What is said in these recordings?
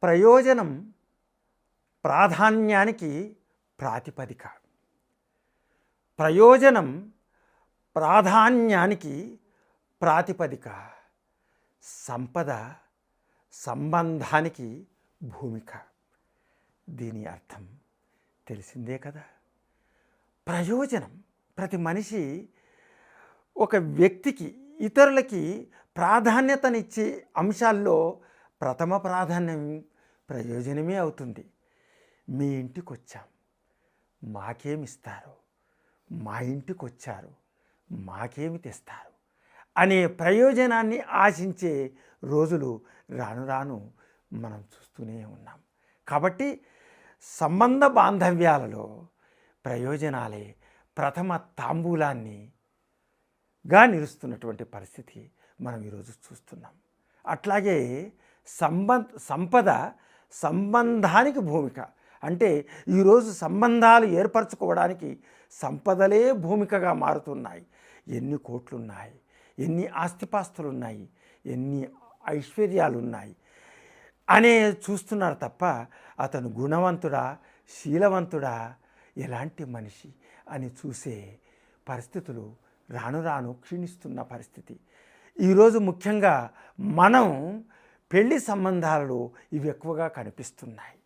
ప్రయోజనం ప్రాధాన్యానికి ప్రాతిపదిక. ప్రయోజనం ప్రాధాన్యానికి ప్రాతిపదిక. సంపద సంబంధానికి భూమిక. దీని అర్థం తెలిసిందే కదా. ప్రయోజనం ప్రతి మనిషి ఒక వ్యక్తికి ఇతరులకి ప్రాధాన్యతనిచ్చే అంశాల్లో ప్రథమ ప్రాధాన్యం ప్రయోజనమే అవుతుంది. మీ ఇంటికి వచ్చాం, మాకేమిస్తారు, మా ఇంటికి వచ్చారు, మాకేమి తెస్తారు అనే ప్రయోజనాన్ని ఆశించే రోజులు రాను రాను మనం చూస్తూనే ఉన్నాం. కాబట్టి సంబంధ బాంధవ్యాలలో ప్రయోజనాలే ప్రథమ తాంబూలాన్నిగా నిలుస్తున్నటువంటి పరిస్థితి మనం ఈరోజు చూస్తున్నాం. అట్లాగే సంపద సంబంధానికి భూమిక. అంటే ఈరోజు సంబంధాలు ఏర్పరచుకోవడానికి సంపదలే భూమికగా మారుతున్నాయి. ఎన్ని కోట్లున్నాయి, ఎన్ని ఆస్తిపాస్తులున్నాయి, ఎన్ని ఐశ్వర్యాలున్నాయి అనే చూస్తున్నారు తప్ప అతను గుణవంతుడా, శీలవంతుడా, ఎలాంటి మనిషి అని చూసే పరిస్థితులు రాను రాను క్షీణిస్తున్న పరిస్థితి. ఈరోజు ముఖ్యంగా మనం పెళ్లి సంబంధాలలో ఇవి ఎక్కువగా కనిపిస్తున్నాయి.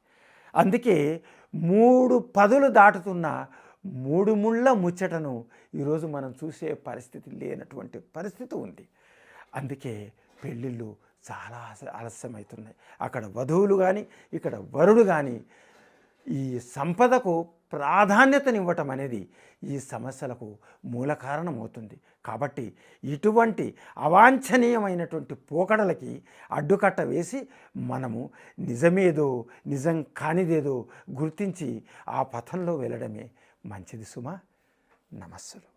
అందుకే 3 పదులు దాటుతున్న 3 ముళ్ళ ముచ్చటను ఈరోజు మనం చూసే పరిస్థితి లేనటువంటి పరిస్థితి ఉంది. అందుకే పెళ్ళిళ్ళు చాలా ఆలస్యమవుతున్నాయి. అక్కడ వధువులు కానీ ఇక్కడ వరుడు కానీ ఈ సంపదకు ప్రాధాన్యతనివ్వటం అనేది ఈ సమస్యలకు మూల కారణమవుతుంది. కాబట్టి ఇటువంటి అవాంఛనీయమైనటువంటి పోకడలకి అడ్డుకట్ట వేసి మనము నిజమేదో నిజం కానిదేదో గుర్తించి ఆ పథంలో వెళ్ళడమే మంచిది సుమా. నమస్సులు.